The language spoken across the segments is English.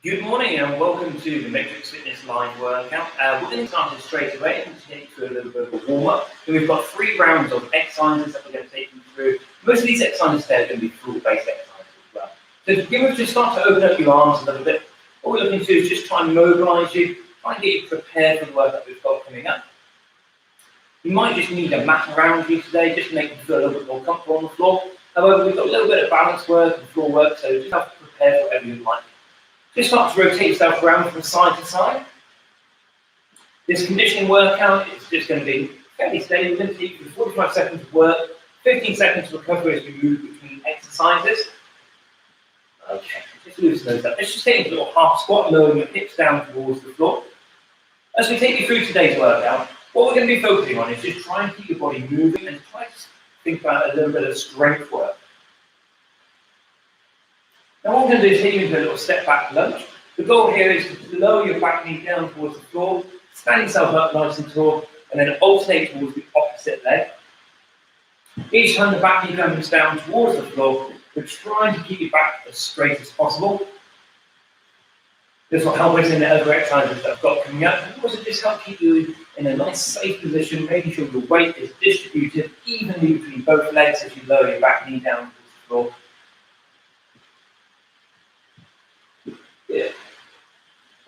Good morning and welcome to the Matrix Fitness Live workout. We're going to start it straight away and take you through a little bit of a warm-up. So we've got 3 rounds of exercises that we're going to take you through. Most of these exercises today are going to be full-based exercises as well. So to begin with, just start to open up your arms a little bit. What we're looking to do is just try and mobilise you, try and get you prepared for the work that we've got coming up. You might just need a mat around you today, just to make you feel a little bit more comfortable on the floor. However, we've got a little bit of balance work and floor work, so just have to prepare for whatever you'd like. Just start to rotate yourself around from side to side. This conditioning workout is just going to be fairly steady. We're going to take you 45 seconds of work, 15 seconds of recovery as we move between exercises. Okay, just loosen those up. Let's just take a little half squat, lowering your hips down towards the floor. As we take you through today's workout, what we're going to be focusing on is just try and keep your body moving and try to think about a little bit of strength work. Now what I'm going to do is take you into a little step back lunge. The goal here is to lower your back knee down towards the floor, stand yourself up nice and tall, and then alternate towards the opposite leg. Each time the back knee comes down towards the floor, we're trying to keep your back as straight as possible. This will help us in the other exercises that I've got coming up, and also just help keep you in a nice safe position, making sure your weight is distributed evenly between both legs as you lower your back knee down towards the floor. Yeah.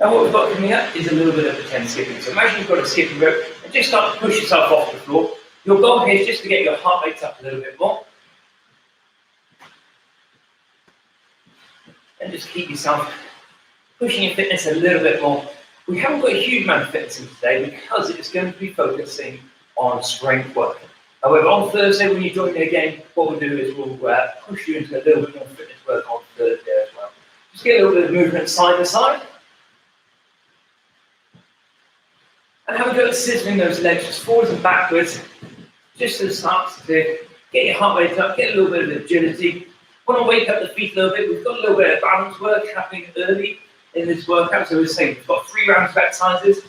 Now what we've got coming up is a little bit of pretend skipping. So imagine you've got a skipping rope and just start to push yourself off the floor. Your goal here is just to get your heart rate up a little bit more. And just keep yourself pushing your fitness a little bit more. We haven't got a huge amount of fitness in today because it's going to be focusing on strength work. However, on Thursday when you join me again, what we'll do is we'll push you into a little bit more fitness work on Thursday as well. Just get a little bit of movement side to side. And have a go at scissoring those legs just forwards and backwards, just to start to get your heart rate up, get a little bit of agility. Want to wake up the feet a little bit. We've got a little bit of balance work happening early in this workout. So we're saying we've got 3 rounds of exercises.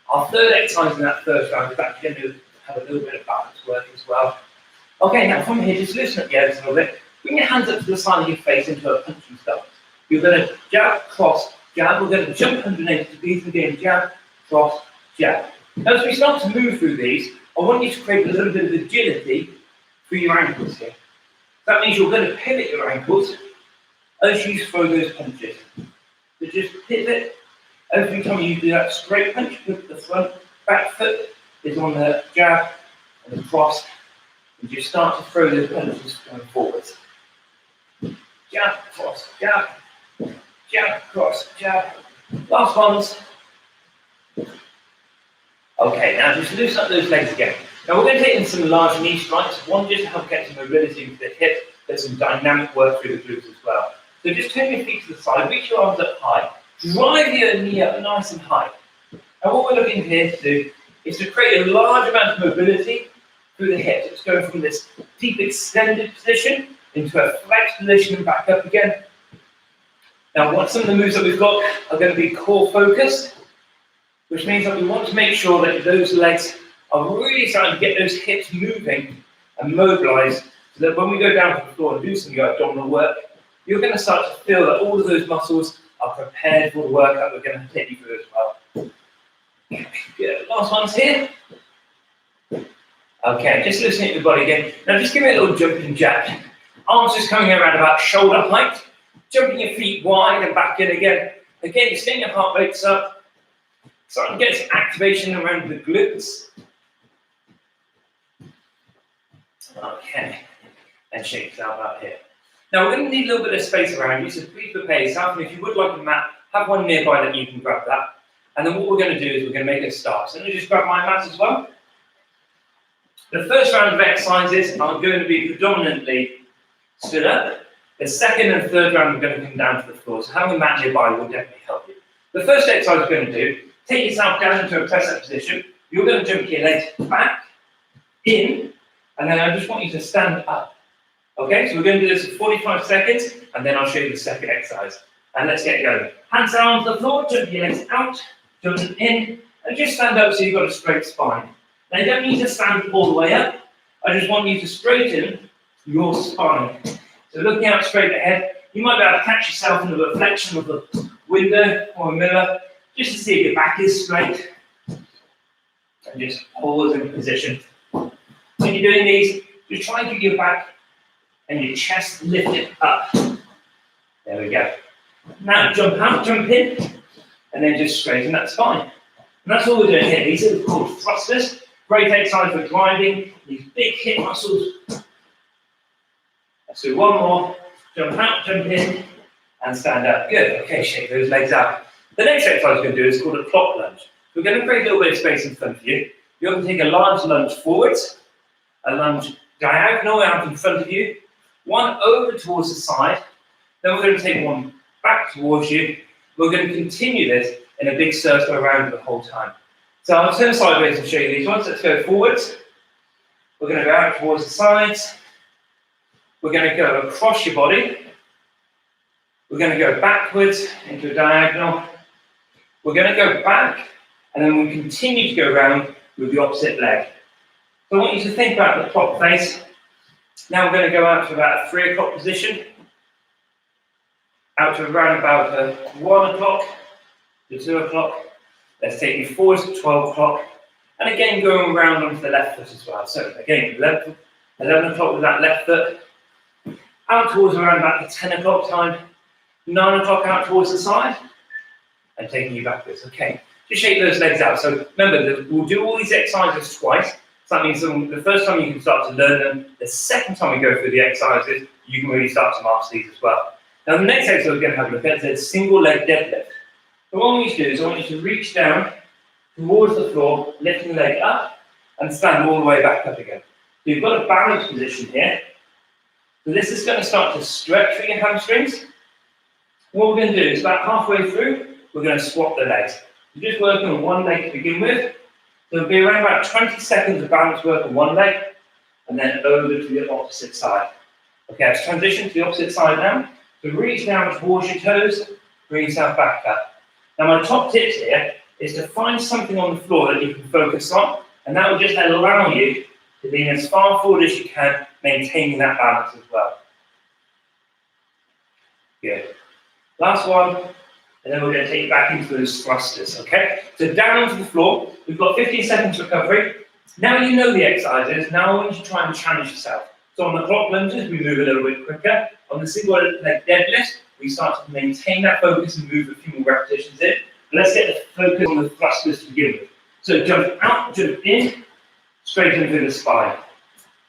Our third exercise in that first round is actually going to have a little bit of balance work as well. Okay, now from here, just loosen up your legs a little bit. Bring your hands up to the side of your face into a punching stance. You're going to jab, cross, jab. We're going to jump underneath to these again, jab, cross, jab. Now as we start to move through these, I want you to create a little bit of agility through your ankles here. That means you're going to pivot your ankles as you throw those punches. So just pivot. Every time you do that straight punch, put the front, back foot is on the jab and the cross. And just start to throw those punches going forwards. Jab, cross, jab. Jab, cross, jab. Last ones. Okay, now just loosen up those legs again. Now we're going to take in some large knee strikes. One just to help get some mobility into the hip. There's some dynamic work through the glutes as well. So just turn your feet to the side, reach your arms up high, drive your knee up nice and high. And what we're looking here to do is to create a large amount of mobility through the hips. It's going from this deep extended position into a flex position and back up again. Now, some of the moves that we've got are going to be core focused, which means that we want to make sure that those legs are really starting to get those hips moving and mobilized, so that when we go down to the floor and do some of your abdominal work, you're going to start to feel that all of those muscles are prepared for the workout we're going to take you through as well. Good. Last one's here. Okay, just loosening up your body again. Now just give me a little jumping jack. Arms just coming around about shoulder height. Jumping your feet wide and back in again. Again, you're getting your heart rates up. Starting to get some activation around the glutes. Okay, and shake yourself out here. Now we're going to need a little bit of space around you, so please prepare yourself. And if you would like a mat, have one nearby that you can grab that. And then what we're going to do is we're going to make a start. So let me just grab my mat as well. The first round of exercises are going to be predominantly stood up. The second and third round are going to come down to the floor, so having a mat nearby will definitely help you. The first exercise we're going to do, take yourself down into a press-up position. You're going to jump your legs back, in, and then I just want you to stand up. Okay, so we're going to do this for 45 seconds, and then I'll show you the second exercise. And let's get going. Hands down on the floor, jump your legs out, jump in, and just stand up so you've got a straight spine. Now you don't need to stand all the way up. I just want you to straighten your spine. So looking out straight ahead, you might be able to catch yourself in the reflection of the window or a mirror, just to see if your back is straight. And just pause in position. When you're doing these, just try and keep your back and your chest lifted up. There we go. Now jump out, jump in, and then just straighten that spine. And that's all we're doing here. These are called thrusters. Great exercise for driving these big hip muscles. Let's do one more. Jump out, jump in, and stand up. Good. Okay, shake those legs out. The next exercise we're going to do is called a clock lunge. We're going to create a little bit of space in front of you. You're going to take a large lunge forwards, a lunge diagonal out in front of you, one over towards the side, then we're going to take one back towards you. We're going to continue this in a big circle around the whole time. So I'll turn sideways and show you these ones. Let's go forwards. We're going to go out towards the sides. We're going to go across your body. We're going to go backwards into a diagonal. We're going to go back, and then we continue to go around with the opposite leg. So I want you to think about the clock face. Now we're going to go out to about a 3 o'clock position, out to around about 1 o'clock to 2 o'clock. Let's take you forward to 12 o'clock, and again going around onto the left foot as well. So again, 11 o'clock with that left foot, out towards around about the 10 o'clock time, 9 o'clock out towards the side, and taking you backwards. Okay, just shake those legs out. So remember, we'll do all these exercises twice. So that means the first time you can start to learn them, the second time we go through the exercises, you can really start to master these as well. Now the next exercise we're going to have a look at is single leg deadlift. So what I want you to do is I want you to reach down towards the floor, lifting the leg up, and stand all the way back up again. So you've got a balanced position here. So this is going to start to stretch for your hamstrings. What we're going to do is about halfway through, we're going to swap the legs. You're just working on one leg to begin with. So it'll be around about 20 seconds of balance work on one leg, and then over to the opposite side. Okay, let's transition to the opposite side now. So reach down towards your toes, bring yourself back up. Now my top tips here is to find something on the floor that you can focus on, and that will just allow you to lean as far forward as you can, maintaining that balance as well. Good. Last one, and then we're going to take you back into those thrusters, okay? So down onto the floor, we've got 15 seconds recovery. Now you know the exercises, now I want you to try and challenge yourself. So on the clock lunges, we move a little bit quicker. On the single leg deadlift, we start to maintain that focus and move a few more repetitions in. But let's get the focus on the thrusters to begin with. So jump out, jump in, straighten through the spine.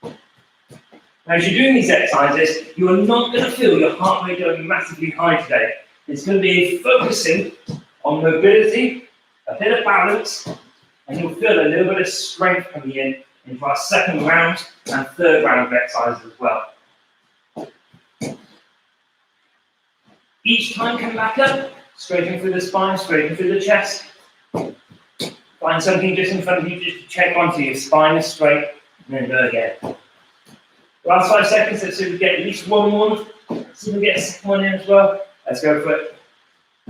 Now, as you're doing these exercises, you are not going to feel your heart rate going massively high today. It's going to be focusing on mobility, a bit of balance, and you'll feel a little bit of strength coming in into our second round and third round of exercises as well. Each time come back up, straighten through the spine, straighten through the chest. Find something just in front of you just to check onto your spine is straight, and then go again. Last 5 seconds, let's see if we get at least one more. Let's see if we get a second one in as well. Let's go for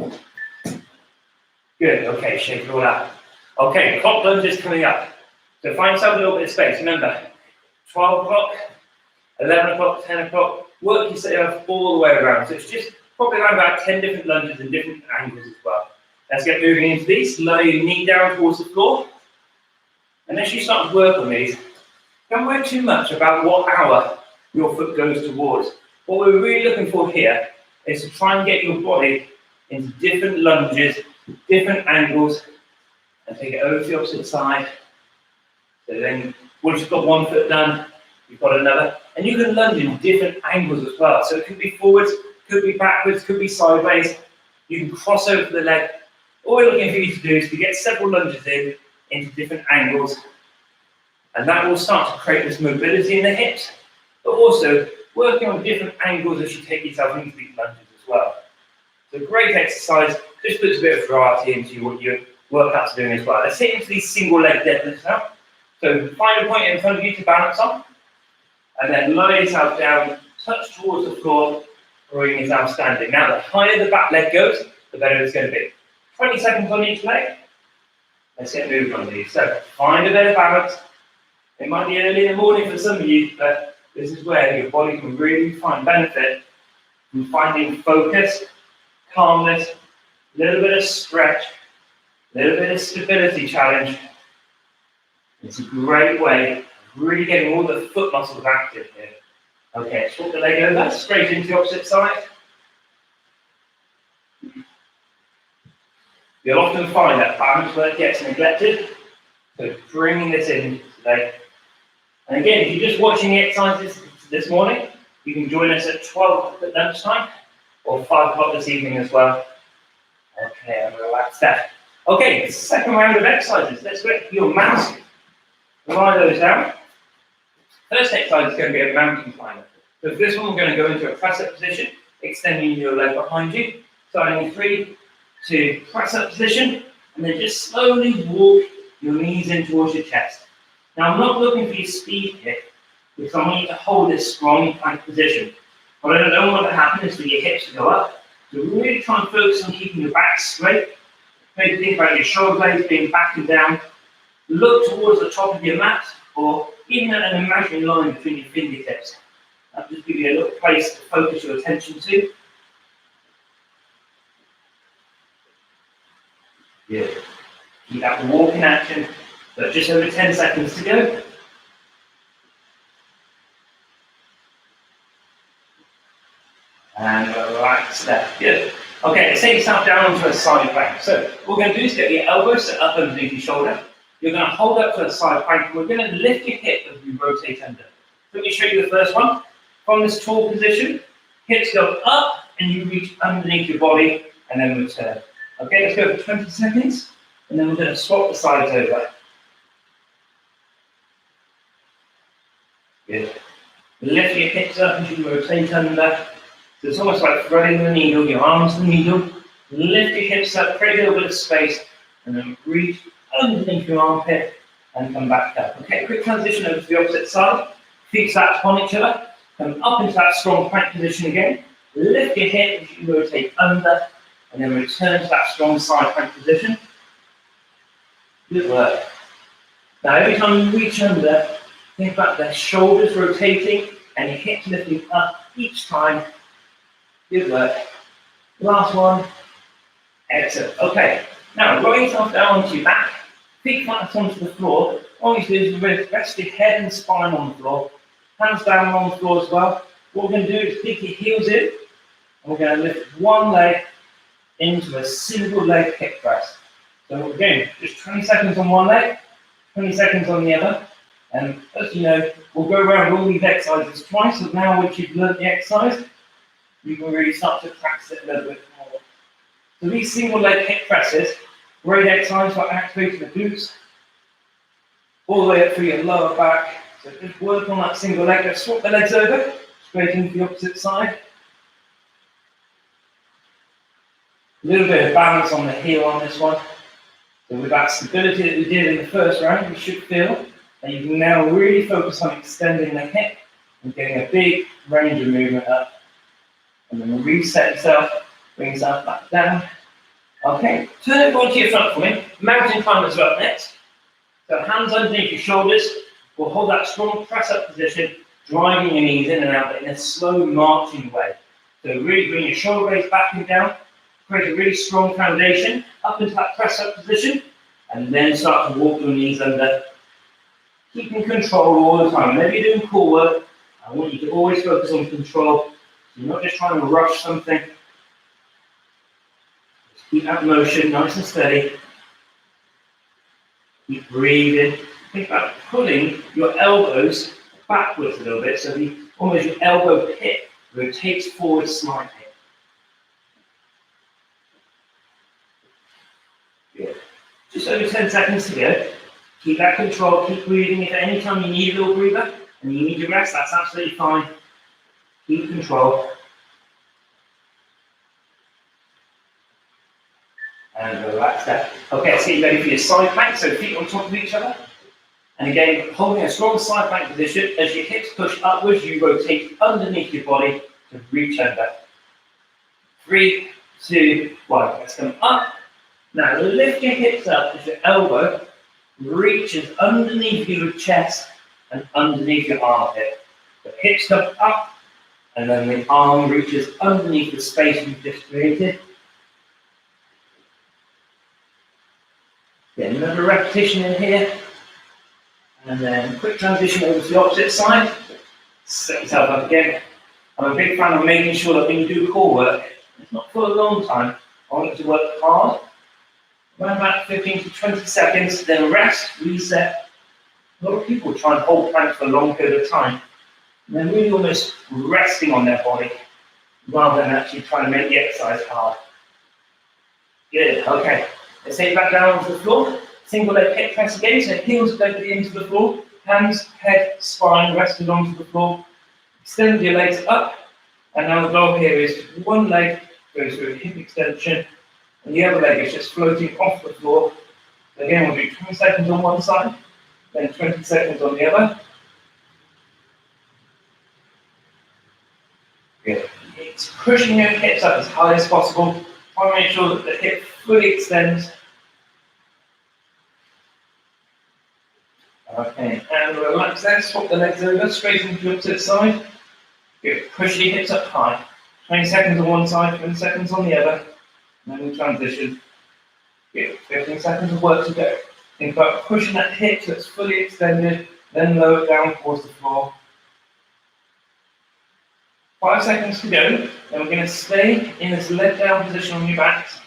it. Good, okay, shake it all out. Okay, clock lunges coming up. So find yourself a little bit of space. Remember, 12 o'clock, 11 o'clock, 10 o'clock, work yourself all the way around. So it's just probably around about 10 different lunges and different angles as well. Let's get moving into these. Lower your knee down towards the floor. And as you start to work on these, don't worry too much about what hour your foot goes towards. What we're really looking for here is to try and get your body into different lunges, different angles, and take it over to the opposite side. So then, once you've got one foot done, you've got another. And you can lunge in different angles as well. So it could be forwards, could be backwards, could be sideways. You can cross over the leg. All we're looking for you to do is to get several lunges in into different angles. And that will start to create this mobility in the hips, but also working on different angles as you take yourself into these lunges as well. So great exercise, just puts a bit of variety into what your workouts are doing as well. Let's hit into these single leg deadlifts now. So find a point in front of you to balance on, and then lower yourself down, touch towards the floor, bring yourself standing. Now the higher the back leg goes, the better it's going to be. 20 seconds on each leg. Let's get moving on these. So find a bit of balance. It might be early in the morning for some of you, but this is where your body can really find benefit from finding focus, calmness, A little bit of stretch, a little bit of stability challenge. It's a great way of really getting all the foot muscles active here. Okay, swap the leg over, straight into the opposite side. You'll often find that balance work gets neglected, so bringing this in today. And again, if you're just watching the exercises this morning, you can join us at 12 o'clock at lunchtime or 5 o'clock this evening as well. Okay, and relax that. Okay, the second round of exercises. Let's get your mask. Lie those down. First exercise is going to be a mountain climber. So for this one, we're going to go into a press-up position, extending your leg behind you. Starting in 3, 2, press-up position, and then just slowly walk your knees in towards your chest. Now, I'm not looking for your speed here, because I want you to hold this strong plank position. What I don't want to happen is for your hips to go up. So really try and focus on keeping your back straight. Maybe think about your shoulder blades being back and down. Look towards the top of your mat, or even at an imaginary line between your fingertips. That'll just give you a little place to focus your attention to. Good. Keep that walking action, but just over 10 seconds to go. And relax there. Good. Okay, set yourself down onto a side plank. So what we're going to do is get your elbows set up underneath your shoulder. You're going to hold up to a side plank, and we're going to lift your hip as we rotate under. Let me show you the first one. From this tall position, hips go up, and you reach underneath your body, and then return. Okay, let's go for 20 seconds, and then we're going to swap the sides over. Good. Lift your hips up as you rotate under. So it's almost like threading the needle, your arms the needle. Lift your hips up, create a little bit of space, and then reach underneath your armpit and come back up. Okay, quick transition over to the opposite side. Feet flat upon each other. Come up into that strong plank position again. Lift your hip as you rotate under, and then return to that strong side plank position. Good work. Now every time you reach under, think about the shoulders rotating and your hips lifting up each time. Good work. Last one. Excellent. Okay. Now roll yourself down onto your back. Feet flat onto the floor. All you do is rest your head and spine on the floor. Hands down on the floor as well. What we're going to do is dig your heels in, and we're going to lift one leg into a single leg hip press. So again, just 20 seconds on one leg, 20 seconds on the other. And as you know, we'll go around all these exercises twice. So now once you've learned the exercise, you can really start to practice it a little bit more. So these single leg hip presses, great exercise for activating the glutes, all the way up through your lower back. So just work on that single leg. Let's swap the legs over, straight into the opposite side. A little bit of balance on the heel on this one. So with that stability that we did in the first round, you should feel that you can now really focus on extending the hip and getting a big range of movement up. And then reset yourself, bring yourself back down. Okay, turn it onto your front for me. Mountain climbers are up next. So hands underneath your shoulders. We'll hold that strong press-up position, driving your knees in and out, but in a slow marching way. So really bring your shoulder blades back and down, create a really strong foundation, up into that press-up position, and then start to walk your knees under. Keeping control all the time. Whenever you're doing core work, I want you to always focus on control. So you're not just trying to rush something. Just keep that motion nice and steady. Keep breathing. Think about pulling your elbows backwards a little bit, so almost your elbow pit rotates forward slightly. Good. Just over 10 seconds to go. Keep that control, keep breathing. If at any time you need a little breather and you need to rest, that's absolutely fine. Keep control. And relax that. Okay, so you're ready for your side plank, so feet on top of each other. And again, holding a strong side plank position, as your hips push upwards, you rotate underneath your body to reach under. 3, 2, 1. Let's come up. Now lift your hips up as your elbow reaches underneath your chest and underneath your armpit. The hips come up, and then the arm reaches underneath the space you've just created. another repetition in here. And then quick transition over to the opposite side. Set yourself up again. I'm a big fan of making sure that when you do core work, it's not for a long time. I want you to work hard, around about 15 to 20 seconds, then rest, reset. A lot of people try and hold planks for a long period of time. And they're really almost resting on their body, rather than actually trying to make the exercise hard. Good, okay. Let's take it back down onto the floor. Single leg hip press again, so heels directly into the floor, hands, head, spine rested onto the floor. Extend your legs up, and now the goal here is one leg goes through a hip extension, and the other leg is just floating off the floor. So again, we'll do 20 seconds on one side, then 20 seconds on the other. Good. It's pushing your hips up as high as possible. Try to make sure that the hip fully extends. Okay, and relax there, swap the legs over, straighten to the opposite side. Good, push your hips up high. 20 seconds on one side, 20 seconds on the other. And then we'll transition. Good, 15 seconds of work to go. Think about pushing that hip so it's fully extended, then lower it down towards the floor. 5 seconds to go, then we're going to stay in this leg down position on your backs.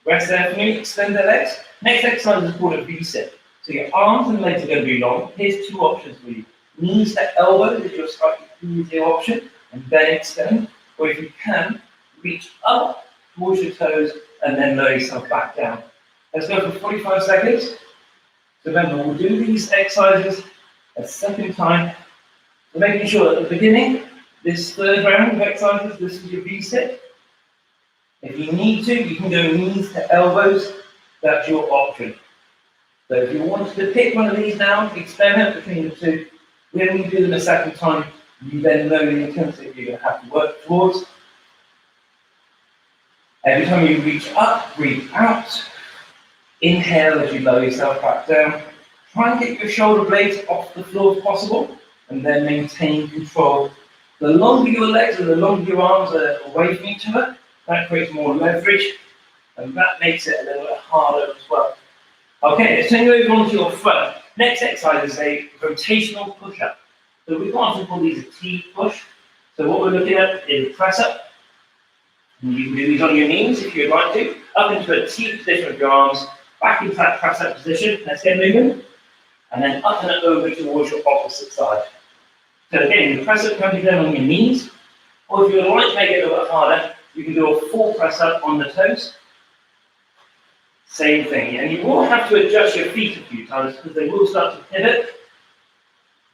Rest there for me, extend the legs. Next exercise is called a V-sit. So your arms and legs are going to be long. Here's two options for you. Knees to elbows is your slightly easier option, and then extend. Or if you can, reach up towards your toes and then lower yourself back down. Let's go for 45 seconds. So remember, we'll do these exercises a second time. So making sure at the beginning, this third round of exercises, this is your V-sit. If you need to, you can go knees to elbows. That's your option. So if you wanted to pick one of these now, experiment between the two. When we do them a second time, you then know the intensity you're going to have to work towards. Every time you reach up, breathe out. Inhale as you lower yourself back down. Try and get your shoulder blades off the floor if possible, and then maintain control. The longer your legs and the longer your arms are away from each other, that creates more leverage, and that makes it a little bit harder as well. Okay, let's turn you over onto your front. Next exercise is a rotational push-up. So we often call these a T push. So what we're looking at is a press up. And you can do these on your knees if you'd like to. Up into a T position with your arms, back into that press up position. Let's get moving. And then up and over towards your opposite side. So again, the press up can be done on your knees. Or if you would like to make it a little bit harder, you can do a full press up on the toes. Same thing, and you will have to adjust your feet a few times because they will start to pivot.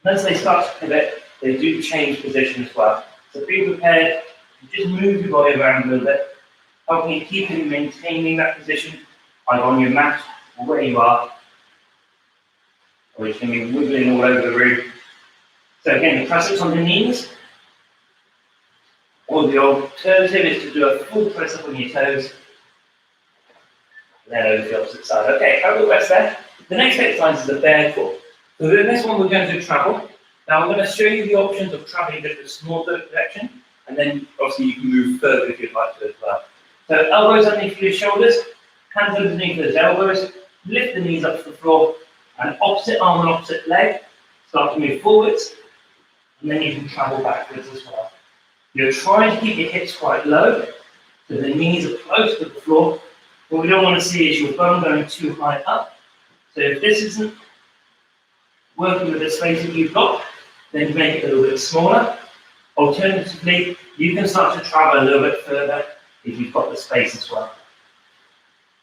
Once they start to pivot, they do change position as well. So be prepared to just move your body around a little bit, helping you keep and maintaining that position either on your mat or where you are, or you can be wiggling all over the room. So again, the press ups on the knees, or the alternative is to do a full press up on your toes. Then over the opposite side. Okay, have a rest there. The next exercise is a bear crawl. So in this one, we're going to travel. Now, I'm going to show you the options of traveling just a small bit of direction, and then obviously you can move further if you'd like to as well. So elbows underneath your shoulders, hands underneath those elbows, lift the knees up to the floor, and opposite arm and opposite leg, start to move forwards, and then you can travel backwards as well. You're trying to keep your hips quite low, so the knees are close to the floor. What we don't want to see is your bum going too high up. So if this isn't working with the space that you've got, then you make it a little bit smaller. Alternatively, you can start to travel a little bit further if you've got the space as well.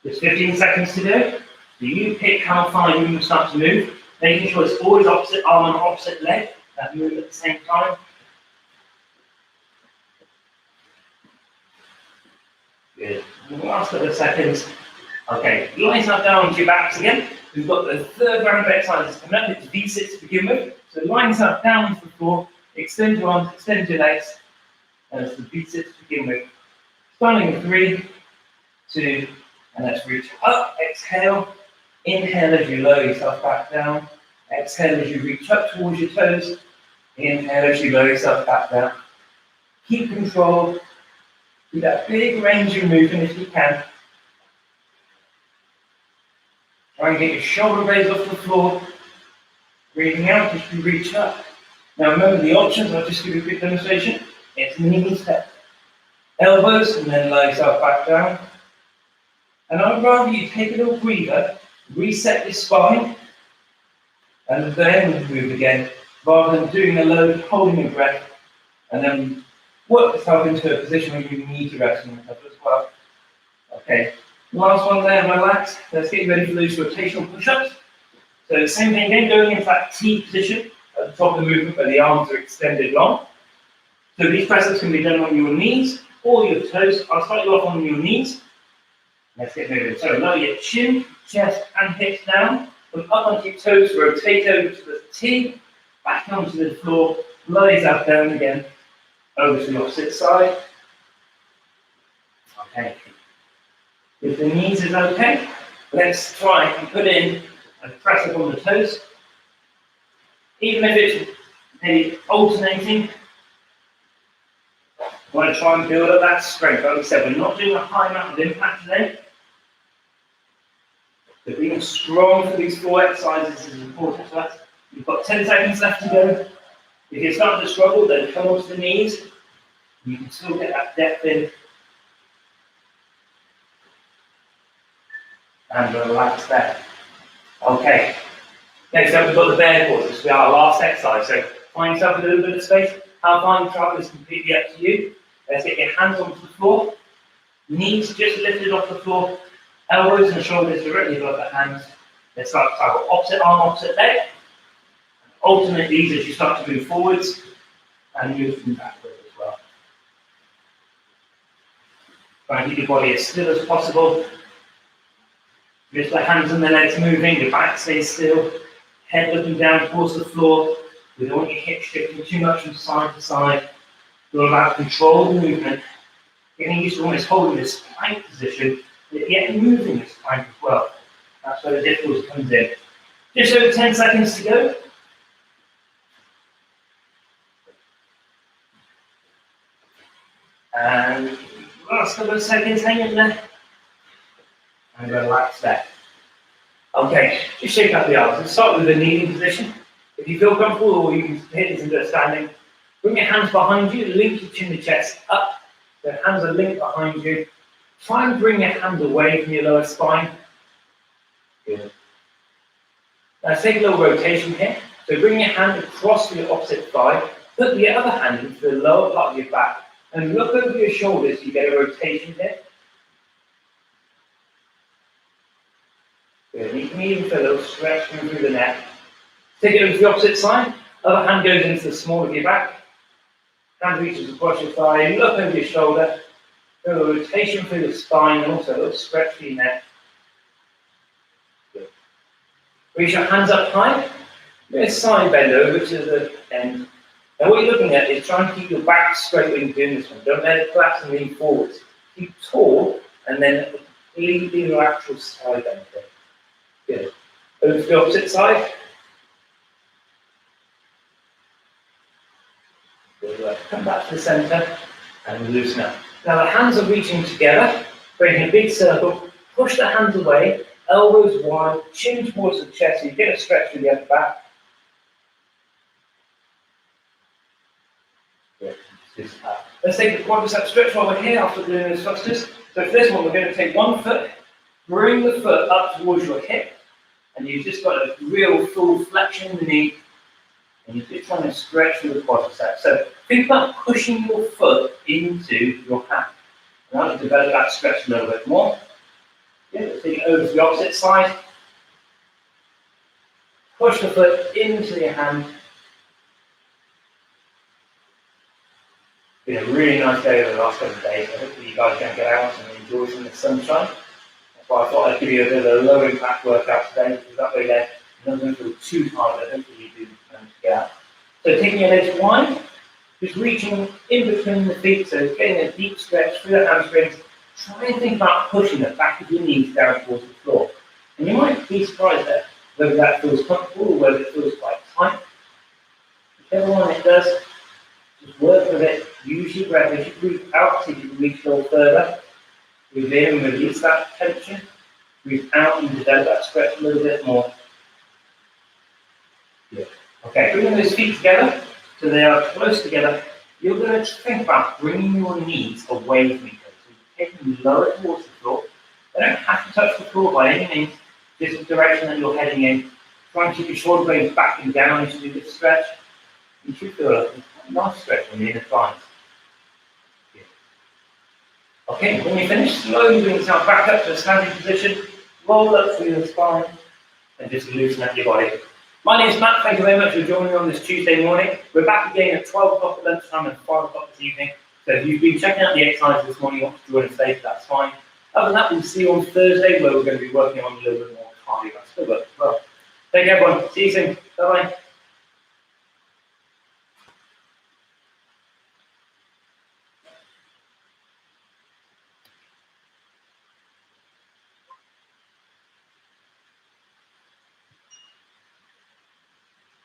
There's 15 seconds to go. So you pick how far you can start to move, making sure it's always opposite arm and opposite leg that move at the same time. Good. And the last couple of seconds. Okay, line yourself down onto your backs again. We've got the third round of exercises coming up. It's V-sit to begin with. So line yourself down onto the floor, extend your arms, extend your legs, and it's the V-sit to begin with. Starting in 3, 2, and let's reach up. Exhale. Inhale as you lower yourself back down. Exhale as you reach up towards your toes. Inhale as you lower yourself back down. Keep control. With that big range of movement if you can. Try and get your shoulder blades off the floor. Breathing out as you reach up. Now remember the options, I'll just give you a quick demonstration. It's knee step. Elbows and then lay yourself back down. And I'd rather you take a little breather, reset your spine, and then move again, rather than doing a load, holding your breath, and then work yourself into a position where you need to rest on yourself as well. Okay, last one there, relax. Let's get ready for those rotational push-ups. So same thing again, going into that T position at the top of the movement where the arms are extended long. So these presses can be done on your knees or your toes. I'll start you off on your knees. Let's get moving. So lower your chin, chest and hips down. From up onto your toes, rotate over to the T, back onto the floor, lower yourself down again, over to the opposite side. Okay. If the knees is okay, let's try and put in and press up on the toes. Even if it's maybe alternating, I want to try and build up that strength. Like I said, we're not doing a high amount of impact today. So being strong for these 4 exercises is important to us. You've got 10 seconds left to go. If you're starting to struggle, then come onto the knees. You can still get that depth in. And relax there. Okay. Next up, we've got the bear pause. This will be our last exercise. So find yourself a little bit of space. How far you travel is completely up to you. Let's get your hands onto the floor. Knees just lifted off the floor. Elbows and shoulders directly above the hands. Let's start to tackle opposite arm, opposite leg. Alternate these as you start to move forwards and move them backwards as well. Try and keep your body as still as possible. Just the hands and the legs moving, your back stays still, head looking down towards the floor. We don't want your hips shifting too much from side to side. We're about to control the movement, getting used to almost holding this plank position, but yet moving this plank as well. That's where the difficulty comes in. Just over 10 seconds to go. And last couple of seconds, hang in there. And relax there. Okay, just shake out the arms. Let's start with the kneeling position. If you feel comfortable, or you can hit this into a standing, bring your hands behind you, link your chin to chest up. The hands are linked behind you. Try and bring your hands away from your lower spine. Good. Now take a little rotation here. So bring your hand across to your opposite thigh. Put the other hand into the lower part of your back. And look over your shoulders, you get a rotation here. Good. You can even feel a little stretch through the neck. Take it over to the opposite side. Other hand goes into the small of your back. Hand reaches across your thigh. Look over your shoulder. Feel a rotation through the spine and also a little stretch through your neck. Good. Reach your hands up high. You're going to side bend over to the end. Now what you're looking at is trying to keep your back straight when you're doing this one. Don't let it collapse and lean forwards. Keep tall and then completely lateral side bend. Good. Over to the opposite side. Good. Come back to the centre and loosen up. Now the hands are reaching together, creating a big circle. Push the hands away, elbows wide, chin towards the chest so you get a stretch through the upper back. Good. Let's take the quadricep stretch while we're here after doing those thrusters. So for this one, we're going to take one foot, bring the foot up towards your hip, and you've just got a real full flexion in the knee, and you're just trying to stretch through the quadricep. So think about pushing your foot into your hand. Now to develop that stretch a little bit more. Yeah, let's take it over to the opposite side. Push the foot into your hand. It's been a really nice day over the last couple of days. So hopefully you guys can get out and enjoy some of the sunshine. That's why I thought I'd give you a bit of a low impact workout today, because that way you're not going to feel too tired. I hopefully you do manage to get out. So taking your legs wide, just reaching in between the feet, so getting a deep stretch through the hamstrings. Try and think about pushing the back of your knees down towards the floor. And you might be surprised at whether that feels comfortable or whether it feels quite tight. Whichever one it does, just work with it. Use your breath. As you breathe out, see if you can reach a little further. Breathe in and release that tension. Breathe out and develop that stretch a little bit more. Good. Okay, bringing those feet together so they are close together. You're going to think about bringing your knees away from each other. So you take them lower towards the floor. They don't have to touch the floor by any means, just the direction that you're heading in. Try and keep your shoulder blades back and down as you do this stretch. You should feel a nice stretch on the inner thighs. Good. Okay, when you finish, slowly bring yourself back up to a standing position. Roll up through your spine and just loosen up your body. My name is Matt, thank you very much for joining me on this Tuesday morning. We're back again at 12 o'clock at lunchtime and 5 o'clock this evening. So if you've been checking out the exercises this morning, you want to join us later, that's fine. Other than that, we'll see you on Thursday where we're going to be working on a little bit more cardiovascular work as well. Thank you everyone, see you soon, bye bye.